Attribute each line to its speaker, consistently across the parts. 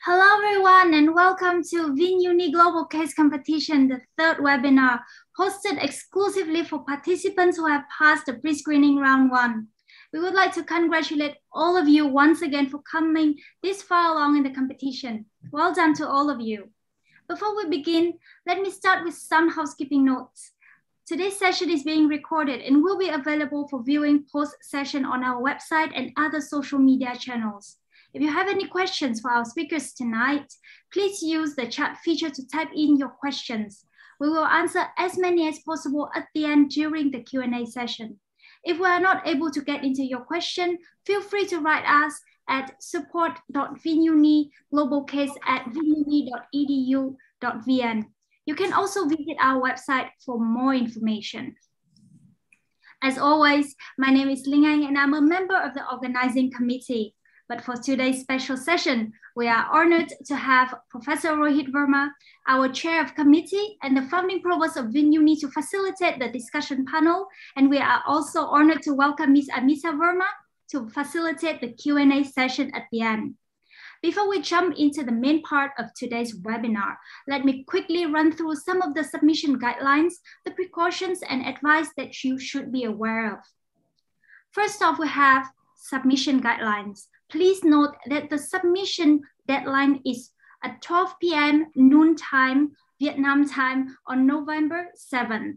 Speaker 1: Hello everyone and welcome to VinUni Global Case Competition, the third webinar, hosted exclusively for participants who have passed the pre-screening round 1. We would like to congratulate all of you once again for coming this far along in the competition. Well done to all of you. Before we begin, let me start with some housekeeping notes. Today's session is being recorded and will be available for viewing post-session on our website and other social media channels. If you have any questions for our speakers tonight, please use the chat feature to type in your questions. We will answer as many as possible at the end during the Q&A session. If we are not able to get into your question, feel free to write us at support.vinuni@vinuni.edu.vn. You can also visit our website for more information. As always, my name is Ling Anh and I'm a member of the organizing committee. But for today's special session, we are honored to have Professor Rohit Verma, our chair of committee and the founding provost of VinUni, to facilitate the discussion panel. And we are also honored to welcome Ms. Amita Verma to facilitate the Q&A session at the end. Before we jump into the main part of today's webinar, let me quickly run through some of the submission guidelines, the precautions and advice that you should be aware of. First off, we have submission guidelines. Please note that the submission deadline is at 12 p.m. noon time, Vietnam time on November 7th.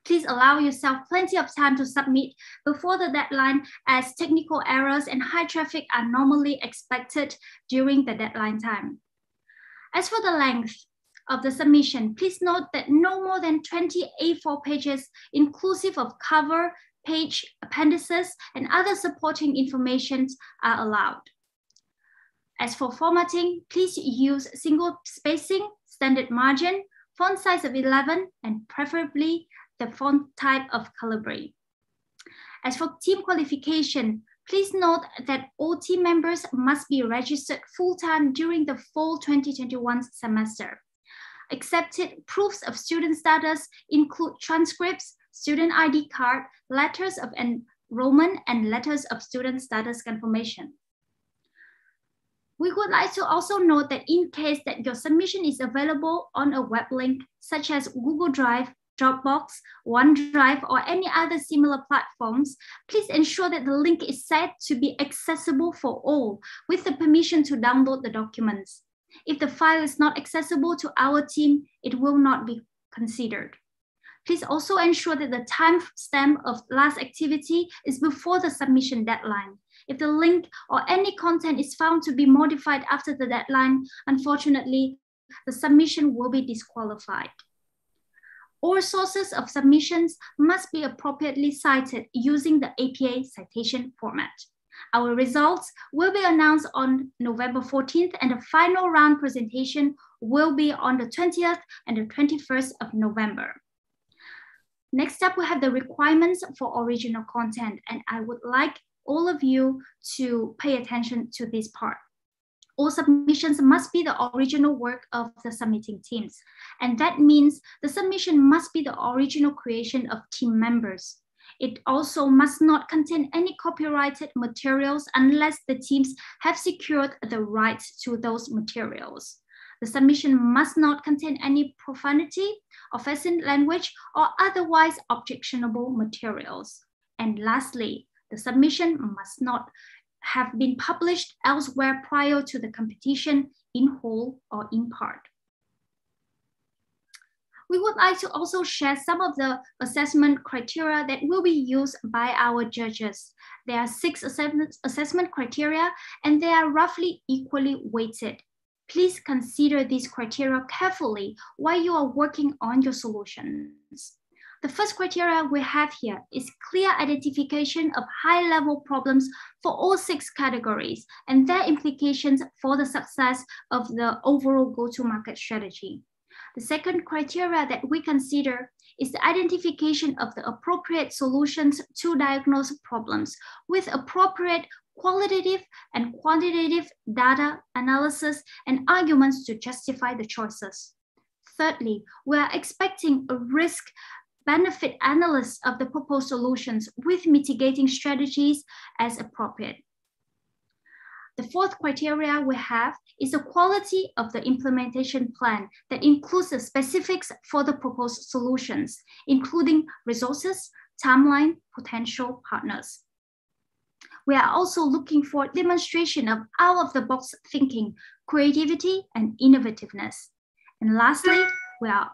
Speaker 1: Please allow yourself plenty of time to submit before the deadline, as technical errors and high traffic are normally expected during the deadline time. As for the length of the submission, please note that no more than 20 A4 pages, inclusive of cover, page, appendices, and other supporting information are allowed. As for formatting, please use single spacing, standard margin, font size of 11, and preferably the font type of Calibri. As for team qualification, please note that all team members must be registered full-time during the fall 2021 semester. Accepted proofs of student status include transcripts, student ID card, letters of enrollment, and letters of student status confirmation. We would like to also note that in case that your submission is available on a web link, such as Google Drive, Dropbox, OneDrive, or any other similar platforms, please ensure that the link is set to be accessible for all with the permission to download the documents. If the file is not accessible to our team, it will not be considered. Please also ensure that the timestamp of last activity is before the submission deadline. If the link or any content is found to be modified after the deadline, unfortunately, the submission will be disqualified. All sources of submissions must be appropriately cited using the APA citation format. Our results will be announced on November 14th, and the final round presentation will be on the 20th and the 21st of November. Next up, we have the requirements for original content, and I would like all of you to pay attention to this part. All submissions must be the original work of the submitting teams, and that means the submission must be the original creation of team members. It also must not contain any copyrighted materials unless the teams have secured the rights to those materials. The submission must not contain any profanity, offensive language, or otherwise objectionable materials. And lastly, the submission must not have been published elsewhere prior to the competition in whole or in part. We would like to also share some of the assessment criteria that will be used by our judges. There are 6 assessment criteria, and they are roughly equally weighted. Please consider these criteria carefully while you are working on your solutions. The first criteria we have here is clear identification of high-level problems for all 6 categories and their implications for the success of the overall go-to-market strategy. The second criteria that we consider is the identification of the appropriate solutions to diagnose problems with appropriate qualitative and quantitative data analysis and arguments to justify the choices. Thirdly, we are expecting a risk-benefit analysis of the proposed solutions with mitigating strategies as appropriate. the fourth criteria we have is the quality of the implementation plan that includes the specifics for the proposed solutions, including resources, timeline, potential partners. We are also looking for demonstration of out-of-the-box thinking, creativity, and innovativeness. And lastly, we are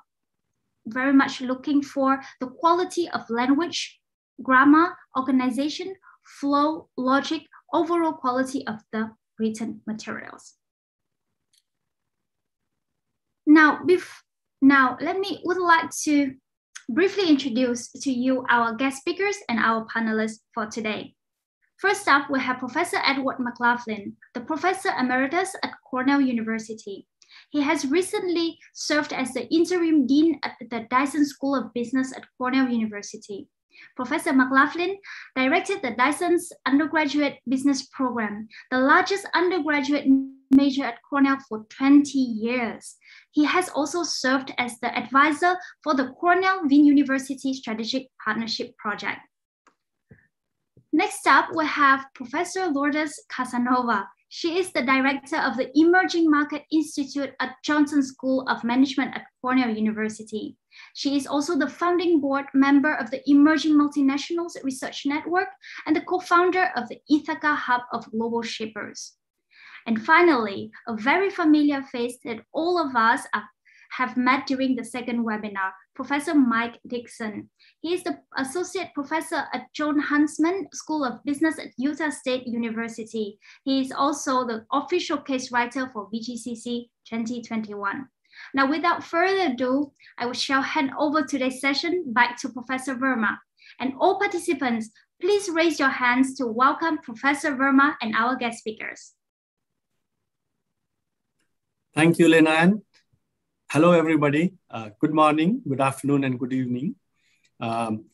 Speaker 1: very much looking for the quality of language, grammar, organization, flow, logic, overall quality of the written materials. Now, would like to briefly introduce to you our guest speakers and our panelists for today. First up, we have Professor Edward McLaughlin, the Professor Emeritus at Cornell University. He has recently served as the interim dean at the Dyson School of Business at Cornell University. Professor McLaughlin directed the Dyson's undergraduate business program, the largest undergraduate major at Cornell for 20 years. He has also served as the advisor for the Cornell-Wien University Strategic Partnership Project. Next up, we have Professor Lourdes Casanova. She is the director of the Emerging Market Institute at Johnson School of Management at Cornell University. She is also the founding board member of the Emerging Multinationals Research Network and the co-founder of the Ithaca Hub of Global Shapers. And finally, a very familiar face that all of us have met during the second webinar, Professor Mike Dixon. He is the associate professor at John Huntsman School of Business at Utah State University. He is also the official case writer for VGCC 2021. Now, without further ado, I shall hand over today's session back to Professor Verma. And all participants, please raise your hands to welcome Professor Verma and our guest speakers.
Speaker 2: Thank you, Lena. Hello, everybody. Good morning, good afternoon, and good evening.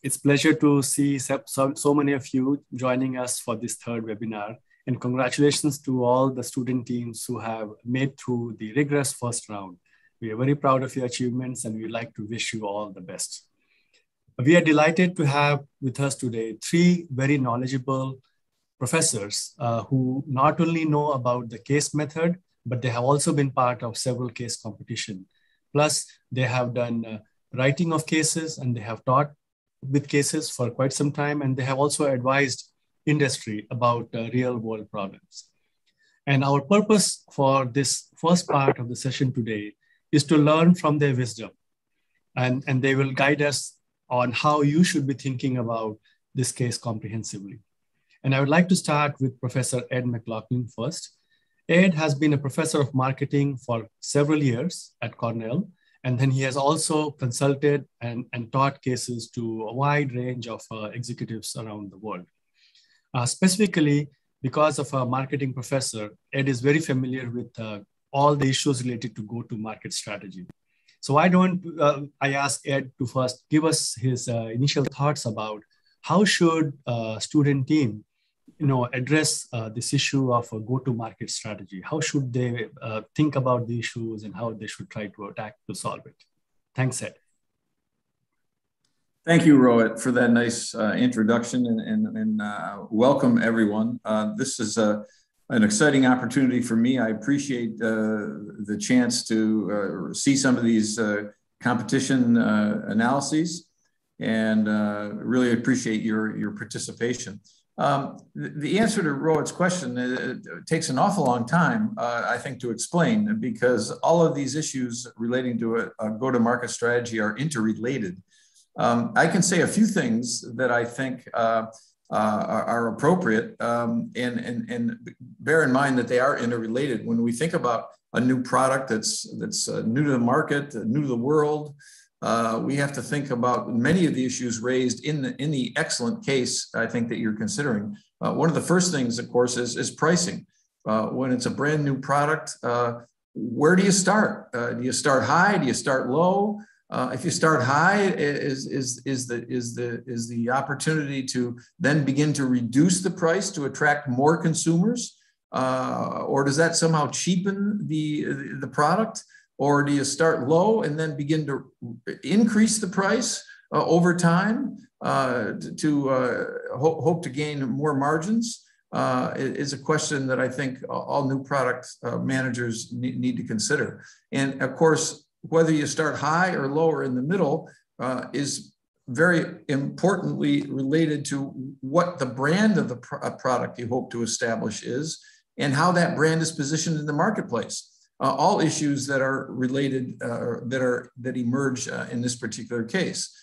Speaker 2: It's a pleasure to see so many of you joining us for this third webinar. And congratulations to all the student teams who have made through the rigorous first round. We are very proud of your achievements and we'd like to wish you all the best. We are delighted to have with us today three very knowledgeable professors who not only know about the case method, but they have also been part of several case competitions. Plus, they have done writing of cases and they have taught with cases for quite some time. And they have also advised industry about real world problems. And our purpose for this first part of the session today is to learn from their wisdom. And they will guide us on how you should be thinking about this case comprehensively. And I would like to start with Professor Ed McLaughlin first. Ed has been a professor of marketing for several years at Cornell, and then he has also consulted and taught cases to a wide range of executives around the world. Specifically, because of a marketing professor, Ed is very familiar with all the issues related to go-to-market strategy. So why don't I ask Ed to first give us his initial thoughts about how should a student team address this issue of a go-to-market strategy? How should they think about the issues and how they should try to attack to solve it? Thanks, Ed.
Speaker 3: Thank you, Rohit, for that nice introduction and welcome everyone. This is an exciting opportunity for me. I appreciate the chance to see some of these competition analyses and really appreciate your participation. The answer to Rohit's question takes an awful long time, I think, to explain, because all of these issues relating to a go-to-market strategy are interrelated. I can say a few things that I think are appropriate, and bear in mind that they are interrelated. When we think about a new product that's new to the market, new to the world, we have to think about many of the issues raised in the excellent case, I think, that you're considering. One of the first things, of course, is pricing. When it's a brand new product, where do you start? Do you start high? Do you start low? If you start high, is the opportunity to then begin to reduce the price to attract more consumers, or does that somehow cheapen the product? Or do you start low and then begin to increase the price over time to hope to gain more margins? is a question that I think all new product managers need to consider. And of course, whether you start high or low or in the middle is very importantly related to what the brand of the product you hope to establish is and how that brand is positioned in the marketplace. All issues that are related that emerge in this particular case.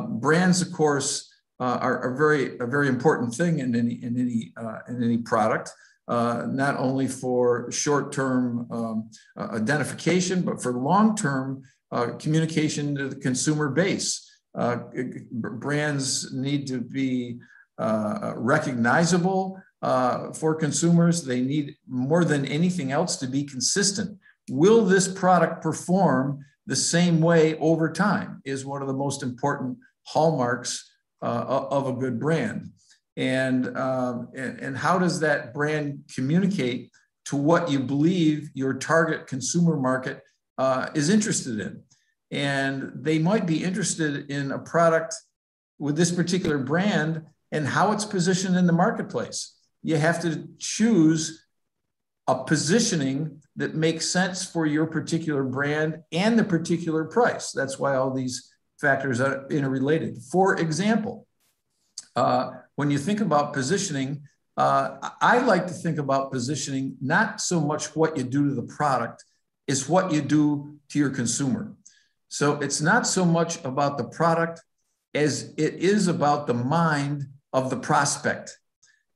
Speaker 3: Brands, of course, are a very important thing in any product, not only for short-term identification, but for long-term communication to the consumer base. Brands need to be recognizable for consumers. They need more than anything else to be consistent. Will this product perform the same way over time is one of the most important hallmarks of a good brand. And how does that brand communicate to what you believe your target consumer market is interested in? And they might be interested in a product with this particular brand and how it's positioned in the marketplace. You have to choose a positioning that makes sense for your particular brand and the particular price. That's why all these factors are interrelated. For example, when you think about positioning, I like to think about positioning not so much what you do to the product, is what you do to your consumer. So it's not so much about the product as it is about the mind of the prospect.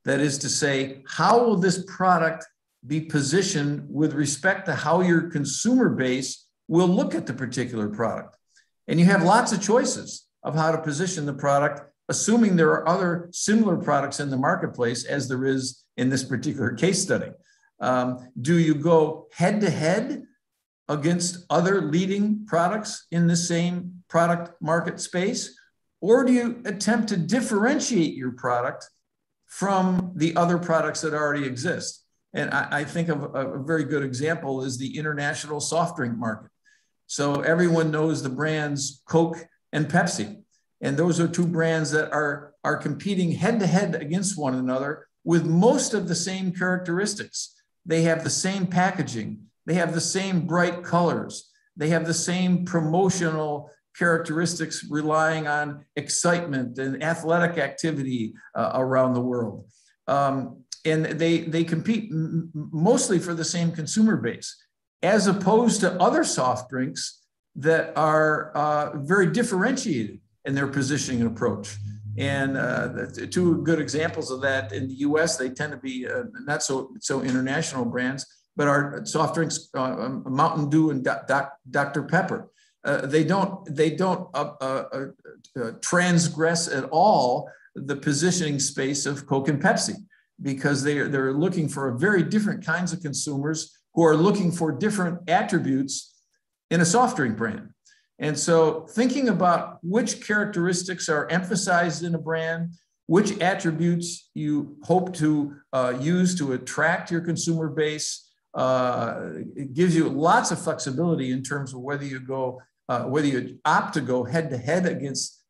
Speaker 3: That is to say, how will this product be positioned with respect to how your consumer base will look at the particular product? And you have lots of choices of how to position the product, assuming there are other similar products in the marketplace as there is in this particular case study. Do you go head to head against other leading products in the same product market space? Or do you attempt to differentiate your product from the other products that already exist? And I think of a very good example is the international soft drink market. So everyone knows the brands Coke and Pepsi. And those are two brands that are competing head to head against one another with most of the same characteristics. They have the same packaging. They have the same bright colors. They have the same promotional characteristics relying on excitement and athletic activity around the world. And they compete mostly for the same consumer base, as opposed to other soft drinks that are very differentiated in their positioning and approach. And two good examples of that in the US, they tend to be not so international brands, but our soft drinks, Mountain Dew and Dr. Pepper. They don't transgress at all the positioning space of Coke and Pepsi, because they're looking for a very different kinds of consumers who are looking for different attributes in a soft drink brand. And so thinking about which characteristics are emphasized in a brand, which attributes you hope to use to attract your consumer base, it gives you lots of flexibility in terms of whether you opt to go head to head against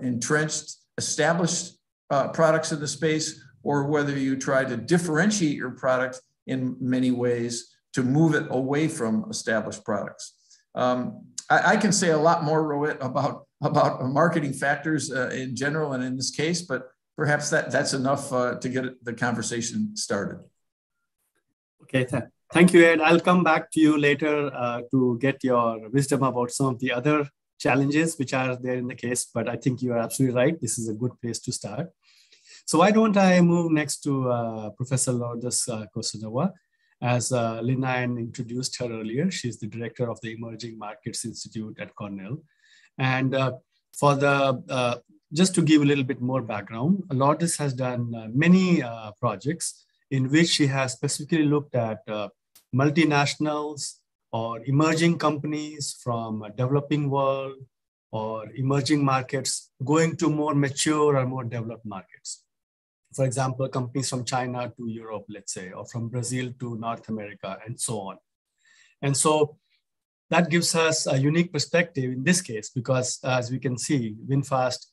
Speaker 3: entrenched, established products in the space, or whether you try to differentiate your product in many ways to move it away from established products. I can say a lot more, Rohit, about marketing factors in general and in this case, but perhaps that's enough to get the conversation started.
Speaker 2: Okay, thank you, Ed. I'll come back to you later to get your wisdom about some of the other challenges which are there in the case, but I think you are absolutely right. This is a good place to start. So why don't I move next to Professor Lourdes Casanova. As Lynn introduced her earlier, she's the director of the Emerging Markets Institute at Cornell. And just to give a little bit more background, Lourdes has done many projects in which she has specifically looked at multinationals or emerging companies from a developing world or emerging markets going to more mature or more developed markets. For example, companies from China to Europe, let's say, or from Brazil to North America, and so on. And so that gives us a unique perspective in this case, because as we can see, VinFast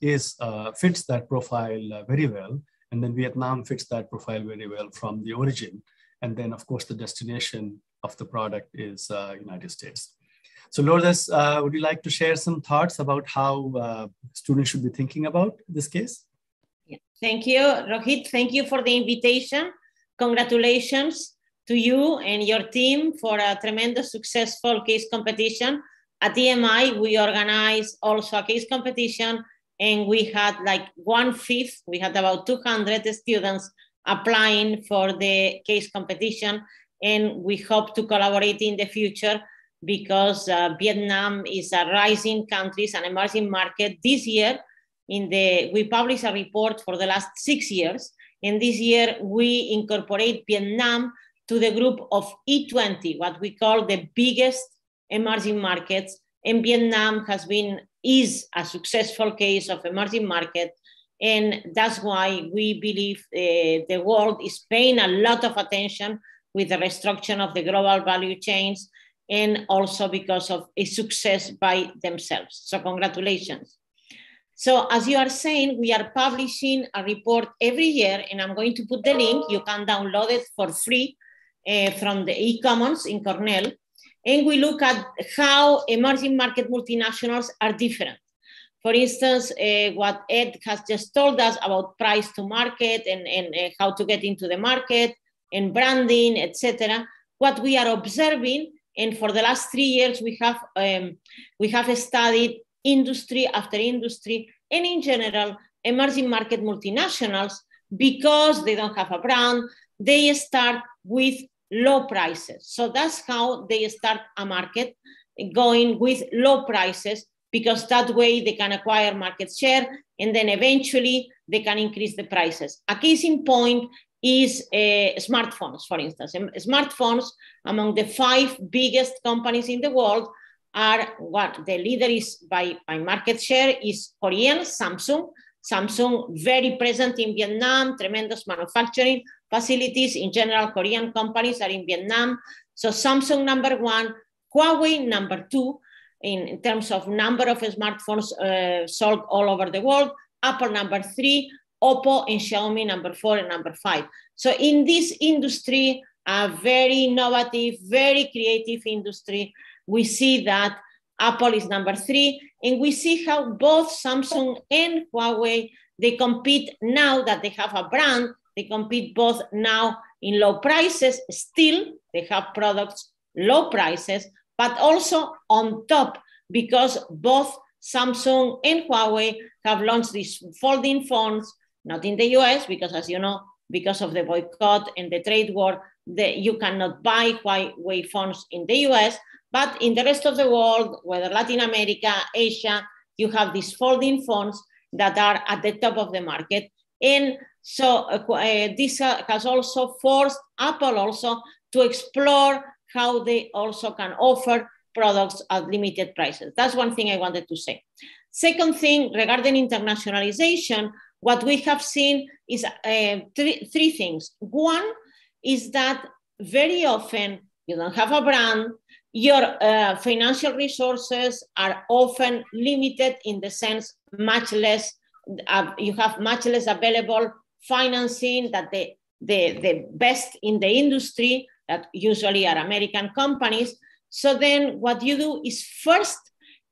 Speaker 2: fits that profile very well. And then Vietnam fits that profile very well from the origin. And then, of course, the destination of the product is United States. So Lourdes, would you like to share some thoughts about how students should be thinking about this case?
Speaker 4: Yeah. Thank you, Rohit. Thank you for the invitation. Congratulations to you and your team for a tremendous successful case competition. At EMI, we organized also a case competition, and we had like 1/5, we had about 200 students applying for the case competition, and we hope to collaborate in the future because Vietnam is a rising country, an emerging market. This year, we published a report for the last 6 years, and this year we incorporate Vietnam to the group of E20, what we call the biggest emerging markets, and Vietnam is a successful case of emerging market, and that's why we believe the world is paying a lot of attention with the restructuring of the global value chains, and also because of a success by themselves. So congratulations. So as you are saying, we are publishing a report every year, and I'm going to put the link. You can download it for free from the eCommons in Cornell. And we look at how emerging market multinationals are different. For instance, what Ed has just told us about price to market and how to get into the market and branding, etc. What we are observing, and for the last 3 years, we have studied industry after industry, and in general, emerging market multinationals, because they don't have a brand, they start with low prices. So that's how they start a market, going with low prices, because that way they can acquire market share, and then eventually they can increase the prices. A case in point is smartphones, for instance. Smartphones, among the 5 biggest companies in the world, are what the leader is by market share is Korean, Samsung. Samsung, very present in Vietnam, tremendous manufacturing facilities. In general, Korean companies are in Vietnam. So Samsung number 1, Huawei number 2, in terms of number of smartphones sold all over the world, Apple number 3, Oppo and Xiaomi number 4 and number 5. So in this industry, a very innovative, very creative industry, we see that Apple is number 3, and we see how both Samsung and Huawei, they compete now that they have a brand, they compete both now in low prices. Still, they have products, low prices, but also on top, because both Samsung and Huawei have launched these folding phones, not in the US, because as you know, because of the boycott and the trade war, you cannot buy Huawei phones in the US, but in the rest of the world, whether Latin America, Asia, you have these folding phones that are at the top of the market. And so this has also forced Apple also to explore how they also can offer products at limited prices. That's one thing I wanted to say. Second thing, regarding internationalization, what we have seen is three things. One is that very often you don't have a brand, your financial resources are often limited in the sense much less, you have much less available financing that the best in the industry, that usually are American companies. So then what you do is first,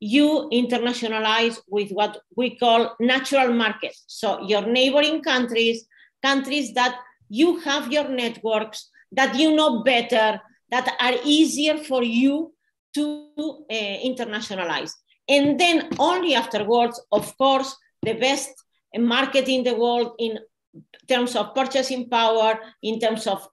Speaker 4: you internationalize with what we call natural markets. So your neighboring countries that you have your networks, that you know better, that are easier for you to internationalize. And then only afterwards, of course, the best market in the world in terms of purchasing power, in terms of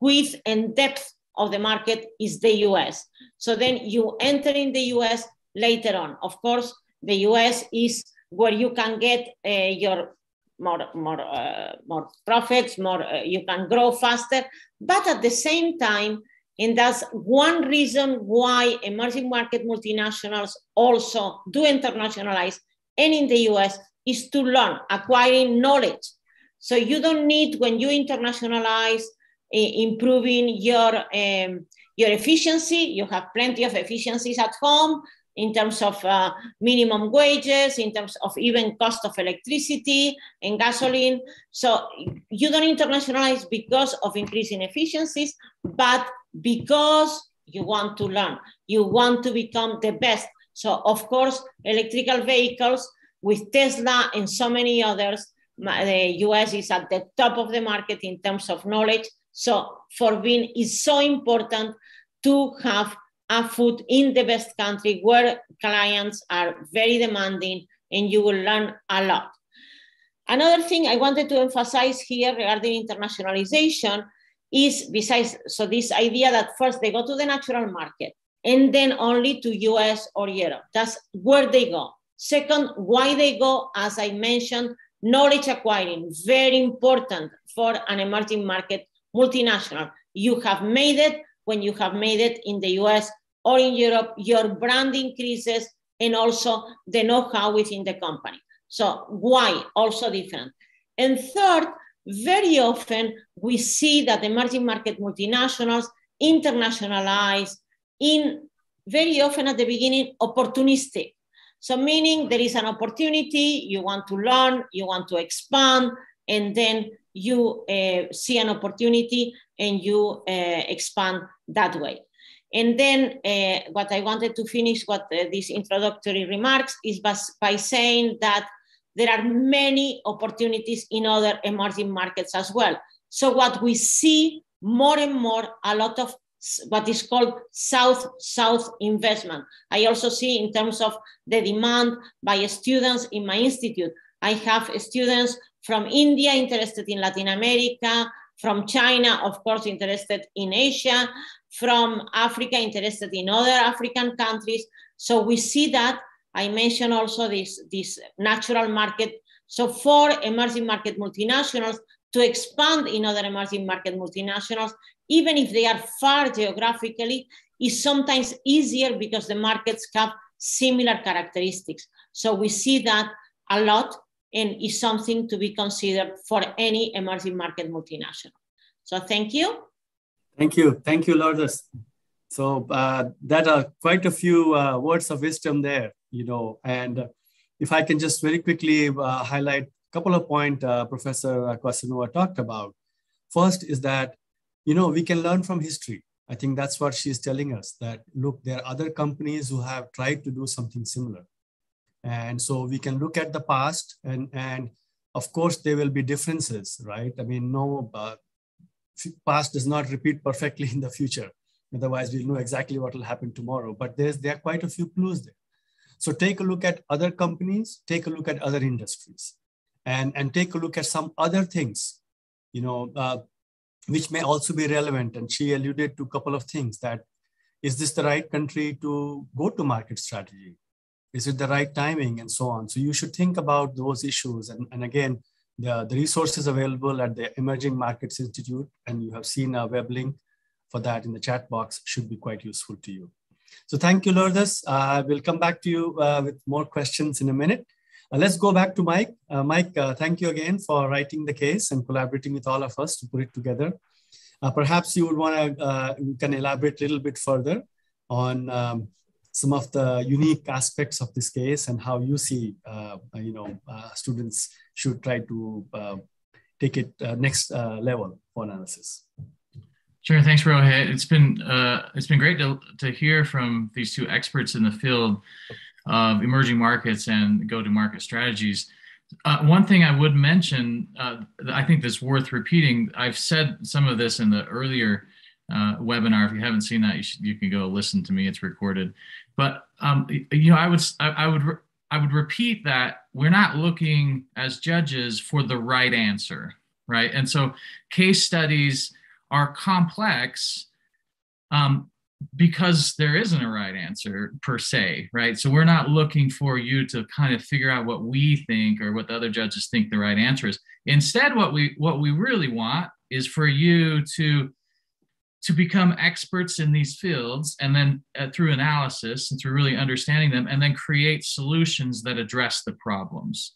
Speaker 4: width and depth of the market is the US. So then you enter in the US later on. Of course, the US is where you can get your more profits, you can grow faster, but at the same time, and that's one reason why emerging market multinationals also do internationalize, and in the US, is to learn, acquiring knowledge. So you don't need, when you internationalize, improving your efficiency. You have plenty of efficiencies at home. in terms of minimum wages, in terms of even cost of electricity and gasoline. So you don't internationalize because of increasing efficiencies, but because you want to learn, you want to become the best. So of course, electrical vehicles with Tesla and so many others, the US is at the top of the market in terms of knowledge. So for being is so important to have a foot in the best country where clients are very demanding and you will learn a lot. Another thing I wanted to emphasize here regarding internationalization is besides, so this idea that first they go to the natural market and then only to US or Europe. That's where they go. Second, why they go, as I mentioned, knowledge acquiring, very important for an emerging market multinational. You have made it. When you have made it in the US or in Europe, your brand increases and also the know-how within the company. So why? Also different. And third, very often we see that emerging market multinationals internationalize in very often at the beginning opportunistic. So meaning there is an opportunity, you want to learn, you want to expand, and then you see an opportunity and you expand that way. And then what I wanted to finish these introductory remarks is by saying that there are many opportunities in other emerging markets as well. So what we see more and more, a lot of what is called South-South investment. I also see in terms of the demand by students in my institute. I have students from India interested in Latin America, from China, of course, interested in Asia, from Africa, interested in other African countries. So we see that. I mentioned also this natural market. So for emerging market multinationals to expand in other emerging market multinationals, even if they are far geographically, is sometimes easier because the markets have similar characteristics. So we see that a lot and is something to be considered for any emerging market multinational. So thank you.
Speaker 2: Thank you. Thank you, Lourdes. So that are quite a few words of wisdom there, you know, and if I can just very quickly highlight a couple of points Professor Casanova talked about. First is that, you know, we can learn from history. I think that's what she's telling us, that look, there are other companies who have tried to do something similar. And so we can look at the past and of course there will be differences, right? I mean, no, past does not repeat perfectly in the future. Otherwise we'll know exactly what will happen tomorrow, but there are quite a few clues there. So take a look at other companies, take a look at other industries and take a look at some other things, you know, which may also be relevant. And she alluded to a couple of things that, is this the right country to go to market strategy? Is it the right timing and so on? So you should think about those issues. And again, the resources available at the Emerging Markets Institute, and you have seen a web link for that in the chat box, should be quite useful to you. So thank you, Lourdes. We'll come back to you with more questions in a minute. Let's go back to Mike. Mike, thank you again for writing the case and collaborating with all of us to put it together. Perhaps you would want to, you can elaborate a little bit further on some of the unique aspects of this case and how you see, students should try to take it next level for analysis.
Speaker 5: Sure, thanks, Rohit. It's been great to hear from these two experts in the field of emerging markets and go-to-market strategies. One thing I would mention, I think that's worth repeating. I've said some of this in the earlier webinar. If you haven't seen that, you can go listen to me. It's recorded. But you know, I would repeat that we're not looking as judges for the right answer, right? And so case studies are complex because there isn't a right answer per se, right? So we're not looking for you to kind of figure out what we think or what the other judges think the right answer is. Instead, what we really want is for you to become experts in these fields, and then through analysis and through really understanding them, and then create solutions that address the problems,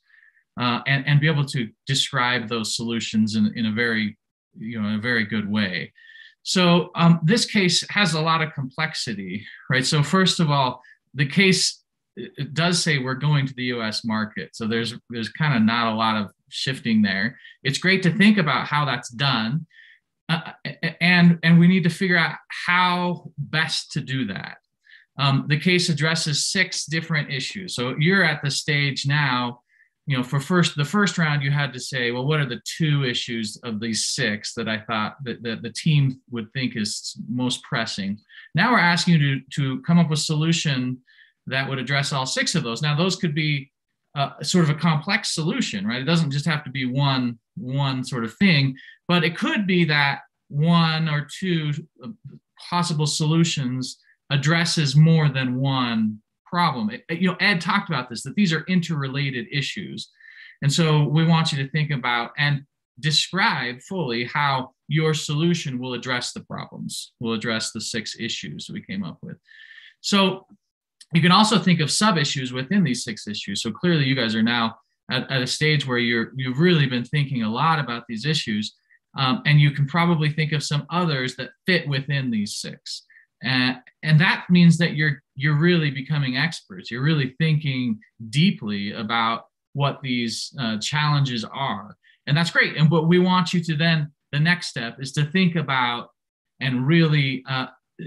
Speaker 5: and be able to describe those solutions in a very good way. So this case has a lot of complexity, right? So first of all, the case, it does say we're going to the US market. So there's kind of not a lot of shifting there. It's great to think about how that's done. And we need to figure out how best to do that. The case addresses 6 different issues. So you're at the stage now, you know, for the first round, you had to say, well, what are the 2 issues of these 6 that I thought that the team would think is most pressing? Now we're asking you to come up with a solution that would address all 6 of those. Now those could be sort of a complex solution, right? It doesn't just have to be one sort of thing, but it could be that 1 or 2 possible solutions addresses more than one problem. You know, Ed talked about this, that these are interrelated issues. And so we want you to think about and describe fully how your solution will address the problems, will address the 6 issues we came up with. So you can also think of sub-issues within these 6 issues. So clearly you guys are now at a stage where you've really been thinking a lot about these issues, and you can probably think of some others that fit within these 6. And that means that you're really becoming experts. You're really thinking deeply about what these challenges are. And that's great. And what we want you to then, the next step is to think about and really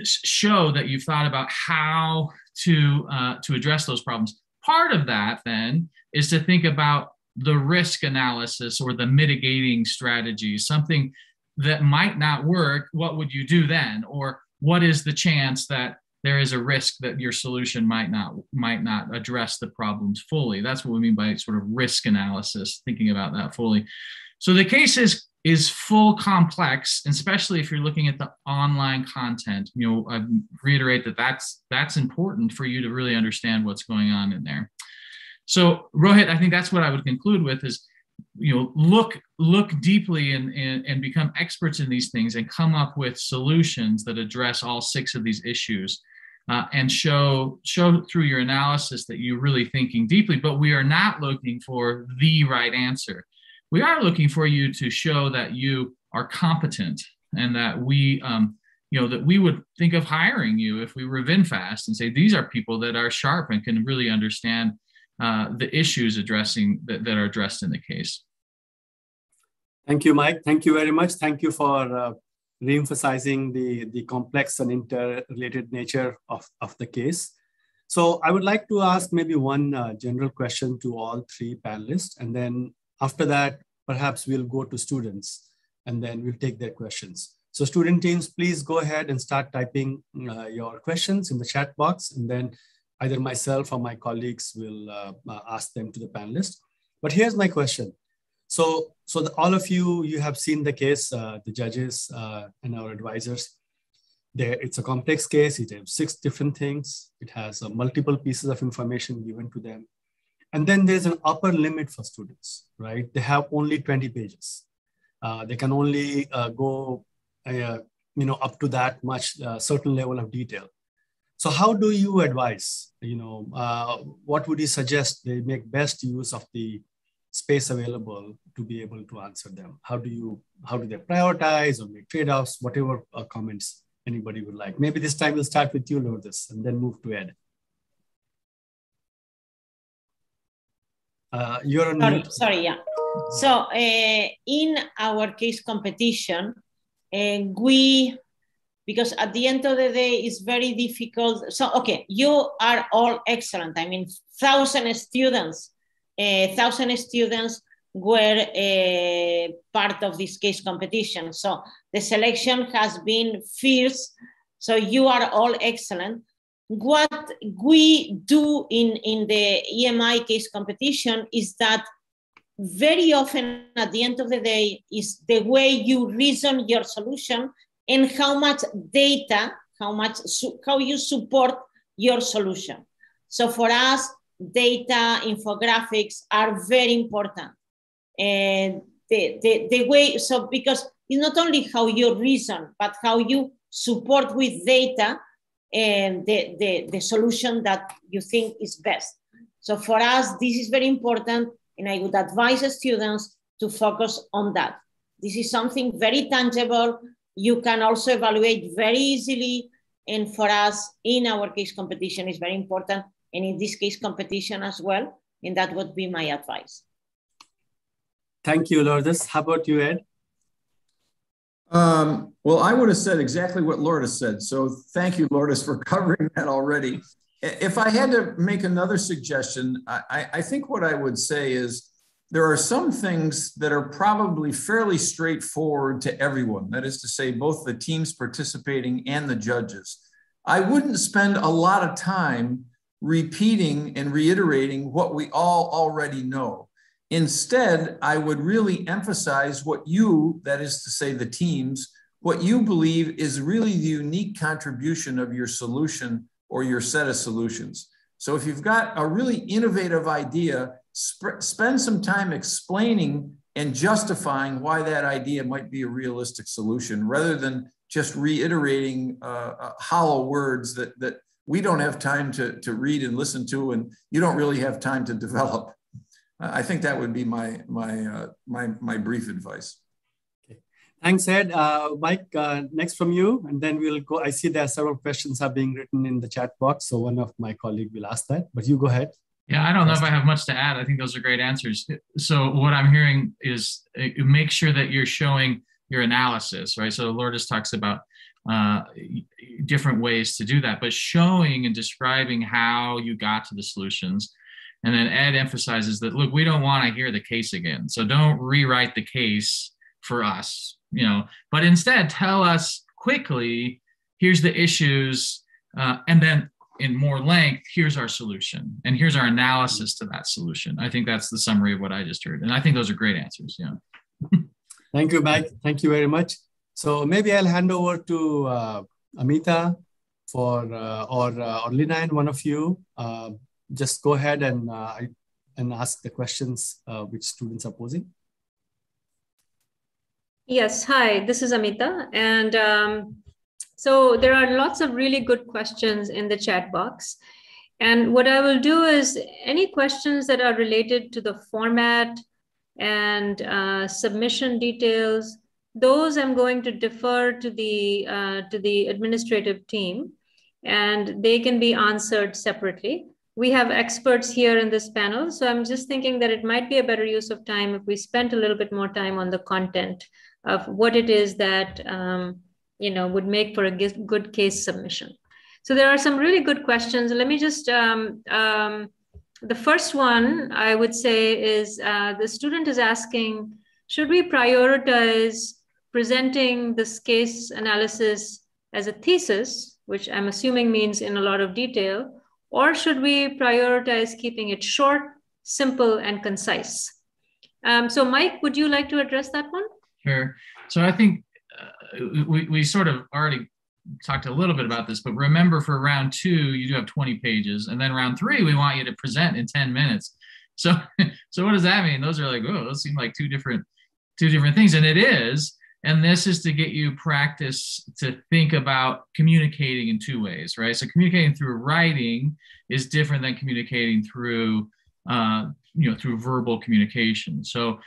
Speaker 5: show that you've thought about how to address those problems. Part of that then is to think about the risk analysis or the mitigating strategy, something that might not work. What would you do then? Or what is the chance that there is a risk that your solution might not address the problems fully? That's what we mean by sort of risk analysis, thinking about that fully. So the case is full complex, especially if you're looking at the online content. You know, I reiterate that that's important for you to really understand what's going on in there. So Rohit, I think that's what I would conclude with is, you know, look deeply and become experts in these things and come up with solutions that address all 6 of these issues, and show through your analysis that you're really thinking deeply. But we are not looking for the right answer. We are looking for you to show that you are competent and that we, you know, that we would think of hiring you if we were VinFast and say, these are people that are sharp and can really understand the issues that are addressed in the case.
Speaker 2: Thank you, Mike. Thank you very much. Thank you for re-emphasizing the complex and interrelated nature of the case. So I would like to ask maybe one general question to all 3 panelists, and then after that, perhaps we'll go to students and then we'll take their questions. So student teams, please go ahead and start typing your questions in the chat box, and then either myself or my colleagues will ask them to the panelists. But here's my question. So all of you have seen the case, the judges and our advisors. It's a complex case. It has 6 different things. It has multiple pieces of information given to them. And then there's an upper limit for students, right? They have only 20 pages. They can only go up to that much certain level of detail. So how do you advise, what would you suggest they make best use of the space available to be able to answer them? How do they prioritize or make trade-offs, whatever comments anybody would like? Maybe this time we'll start with you, Lourdes, and then move to Ed. You're on mute.
Speaker 4: Sorry, yeah. So in our case competition, because at the end of the day, it's very difficult. So, okay, you are all excellent. I mean, 1,000 students were part of this case competition. So the selection has been fierce. So you are all excellent. What we do in the EMI case competition is that very often at the end of the day is the way you reason your solution and how much data, how you support your solution. So for us, data, infographics are very important. And the way, so because it's not only how you reason, but how you support with data and the solution that you think is best. So for us, this is very important, and I would advise the students to focus on that. This is something very tangible. You can also evaluate very easily. And for us, in our case competition is very important, and in this case competition as well. And that would be my advice.
Speaker 2: Thank you, Lourdes. How about you, Ed?
Speaker 3: Well, I would have said exactly what Lourdes said. So thank you, Lourdes, for covering that already. If I had to make another suggestion, I think what I would say is there are some things that are probably fairly straightforward to everyone. That is to say, both the teams participating and the judges. I wouldn't spend a lot of time repeating and reiterating what we all already know. Instead, I would really emphasize what you, that is to say the teams, what you believe is really the unique contribution of your solution or your set of solutions. So if you've got a really innovative idea, spend some time explaining and justifying why that idea might be a realistic solution, rather than just reiterating hollow words that we don't have time to read and listen to, and you don't really have time to develop. I think that would be my brief advice.
Speaker 2: Okay. Thanks, Ed. Mike, next from you, and then we'll go. I see there are several questions are being written in the chat box, so one of my colleagues will ask that, but you go ahead.
Speaker 5: Yeah, I don't know if I have much to add. I think those are great answers. So what I'm hearing is make sure that you're showing your analysis, right? So Lourdes talks about different ways to do that, but showing and describing how you got to the solutions. And then Ed emphasizes that, look, we don't want to hear the case again. So don't rewrite the case for us, but instead tell us quickly, here's the issues, and then in more length, here's our solution, and here's our analysis to that solution. I think that's the summary of what I just heard. And I think those are great answers,
Speaker 2: Thank you, Mike. Thank you very much. So maybe I'll hand over to Amita or Lina, one of you. Just go ahead and ask the questions which students are posing.
Speaker 6: Yes, hi, this is Amita. And so there are lots of really good questions in the chat box. And what I will do is any questions that are related to the format and submission details, those I'm going to defer to the administrative team, and they can be answered separately. We have experts here in this panel, so I'm just thinking that it might be a better use of time if we spent a little bit more time on the content of what it is that would make for a good case submission. So there are some really good questions. Let me just, the first one I would say is the student is asking, should we prioritize presenting this case analysis as a thesis, which I'm assuming means in a lot of detail, or should we prioritize keeping it short, simple, and concise? So Mike, would you like to address that one?
Speaker 5: Sure. So I think we sort of already talked a little bit about this, but remember for round 2, you do have 20 pages. And then round 3, we want you to present in 10 minutes. So what does that mean? Those are like, oh, those seem like two different things. And it is. And this is to get you practice to think about communicating in 2 ways, right? So communicating through writing is different than communicating through, through verbal communication. So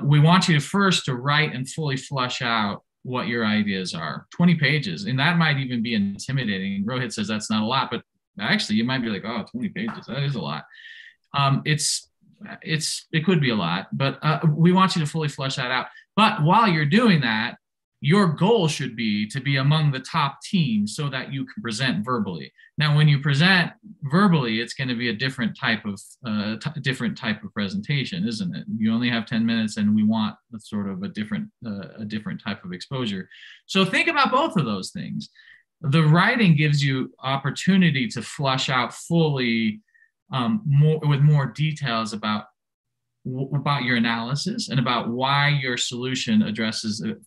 Speaker 5: we want you to write and fully flush out what your ideas are. 20 pages, and that might even be intimidating. Rohit says that's not a lot, but actually you might be like, oh, 20 pages, that is a lot. It could be a lot, but we want you to fully flush that out. But while you're doing that, your goal should be to be among the top teams so that you can present verbally. Now, when you present verbally, it's going to be a different type of presentation, isn't it? You only have 10 minutes, and we want sort of a different type of exposure. So think about both of those things. The writing gives you opportunity to flush out fully with more details about your analysis and about why your solution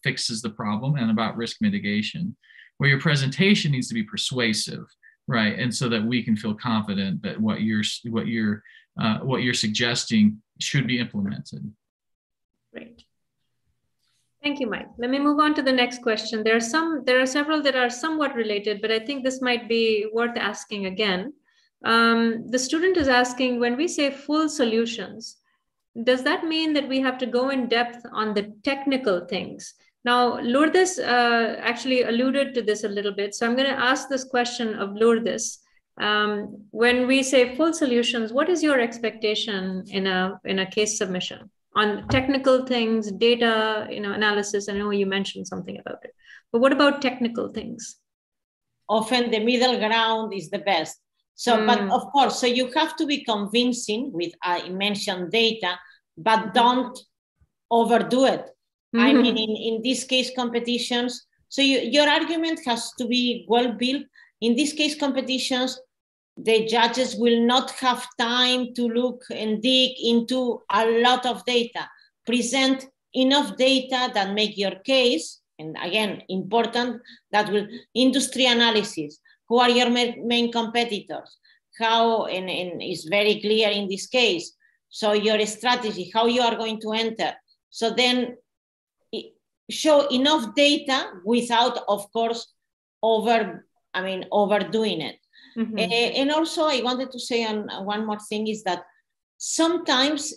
Speaker 5: fixes the problem, and about risk mitigation, where your presentation needs to be persuasive, right? And so that we can feel confident that what you're suggesting should be implemented.
Speaker 6: Great. Thank you, Mike. Let me move on to the next question. There are several that are somewhat related, but I think this might be worth asking again. The student is asking, when we say full solutions, does that mean that we have to go in depth on the technical things? Now, Lourdes actually alluded to this a little bit. So I'm going to ask this question of Lourdes. When we say full solutions, what is your expectation in a case submission on technical things, data, analysis? I know you mentioned something about it, but what about technical things?
Speaker 4: Often the middle ground is the best. So, but of course, so you have to be convincing with, I mentioned data, but don't overdo it. I mean, in this case competitions, so your argument has to be well built. In this case competitions, the judges will not have time to look and dig into a lot of data. Present enough data that make your case, and again, important, that will industry analysis. Who are your main competitors? How, and it's very clear in this case. So your strategy, how you are going to enter. So then show enough data without, of course, overdoing it. And also I wanted to say on one more thing is that sometimes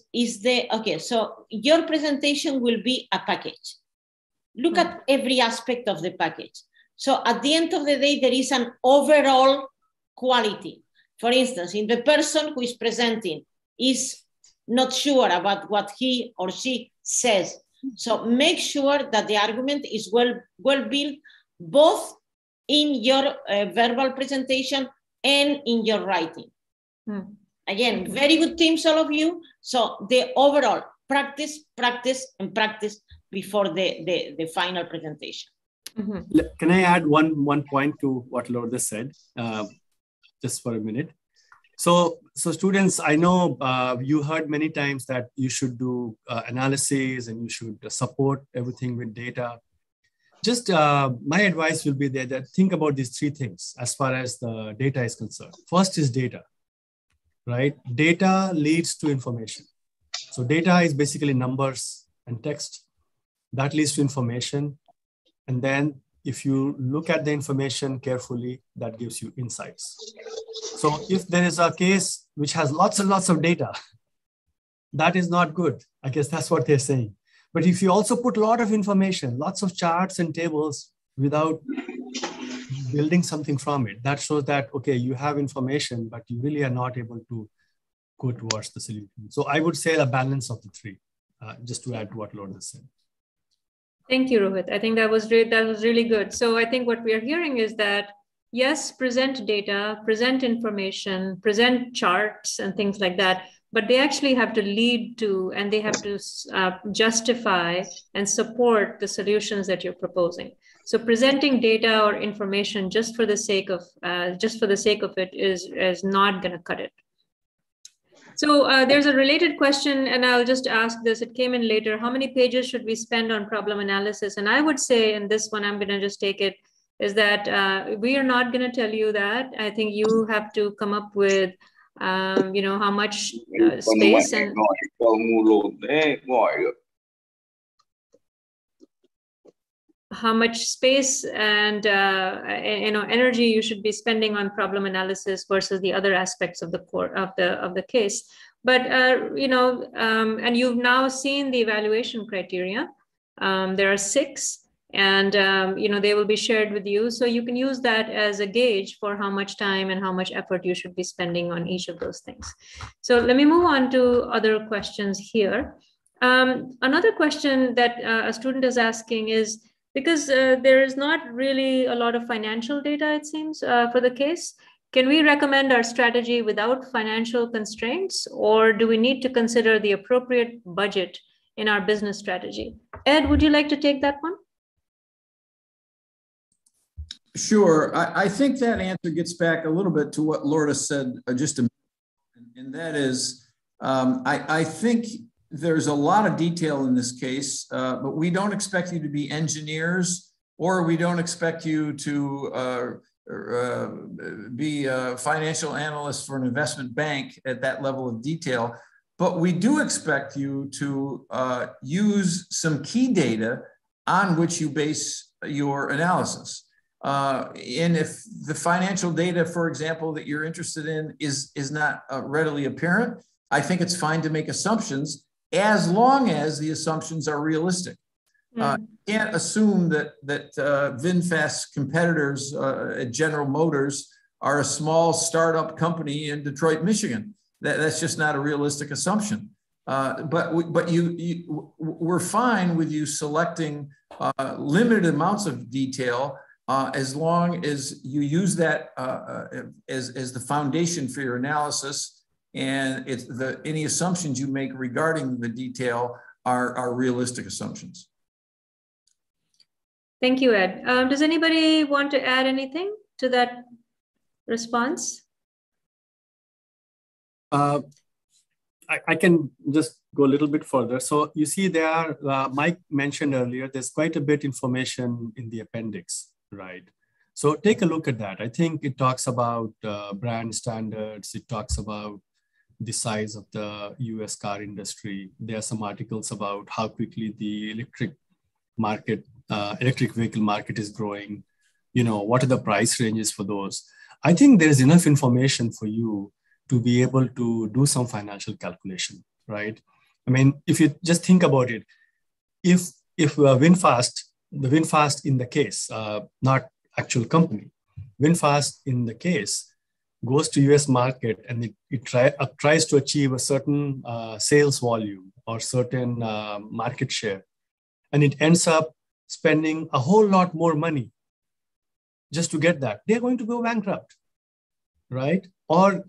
Speaker 4: so your presentation will be a package. Look at every aspect of the package. So at the end of the day, there is an overall quality. For instance, if the person who is presenting is not sure about what he or she says, so make sure that the argument is well built, both in your verbal presentation and in your writing. Again, very good teams, all of you. So the overall practice before the final presentation.
Speaker 2: Can I add one point to what Lourdes said, just for a minute? So students, I know you heard many times that you should do analysis and you should support everything with data. Just my advice will be there that think about these three things as far as the data is concerned. First is data, right? Data leads to information. So data is basically numbers and text that leads to information. And then if you look at the information carefully, that gives you insights. So if there is a case which has lots and lots of data, that is not good. I guess that's what they're saying. But if you also put a lot of information, lots of charts and tables without building something from it, that shows that, okay, you have information, but you really are not able to go towards the solution. So I would say a balance of the three, just to add to what Lourdes said.
Speaker 6: Thank you, Rohit. I think that was really good. So I think what we are hearing is that, yes, present data, present information, present charts and things like that, but they actually have to lead to, and they have to justify and support the solutions that you're proposing. So presenting data or information just for the sake of it is not going to cut it. So there's a related question, and I'll just ask this. It came in later. How many pages should we spend on problem analysis? And I would say, in this one, I'm going to just take it, is that we are not going to tell you that. I think you have to come up with, how much space and how much space and energy you should be spending on problem analysis versus the other aspects of the core of the case. But and you've now seen the evaluation criteria. There are 6, and they will be shared with you, so you can use that as a gauge for how much time and how much effort you should be spending on each of those things. So let me move on to other questions here. Another question that a student is asking is, because there is not really a lot of financial data, it seems, for the case, can we recommend our strategy without financial constraints, or do we need to consider the appropriate budget in our business strategy? Ed, would you like to take that one?
Speaker 3: Sure. I think that answer gets back a little bit to what Lourdes said just a minute, and that is, I think there's a lot of detail in this case, but we don't expect you to be engineers, or we don't expect you to be a financial analyst for an investment bank at that level of detail. But we do expect you to use some key data on which you base your analysis. And if the financial data, for example, that you're interested in is not readily apparent, I think it's fine to make assumptions, as long as the assumptions are realistic. Can't assume that VinFast's competitors at General Motors are a small startup company in Detroit, Michigan. That's just not a realistic assumption. But we're fine with you selecting limited amounts of detail as long as you use that as the foundation for your analysis, and any assumptions you make regarding the detail are realistic assumptions.
Speaker 6: Thank you, Ed. Does anybody want to add anything to that response?
Speaker 2: I can just go a little bit further. So you see there, Mike mentioned earlier, there's quite a bit information in the appendix, right? So take a look at that. I think it talks about brand standards. It talks about the size of the US car industry. There are some articles about how quickly the electric vehicle market is growing. You know, what are the price ranges for those? I think there's enough information for you to be able to do some financial calculation, right? I mean, if you just think about it, if VinFast, the VinFast in the case, not actual company, VinFast in the case goes to US market and it tries to achieve a certain sales volume or certain market share, and it ends up spending a whole lot more money just to get that, they're going to go bankrupt, right? Or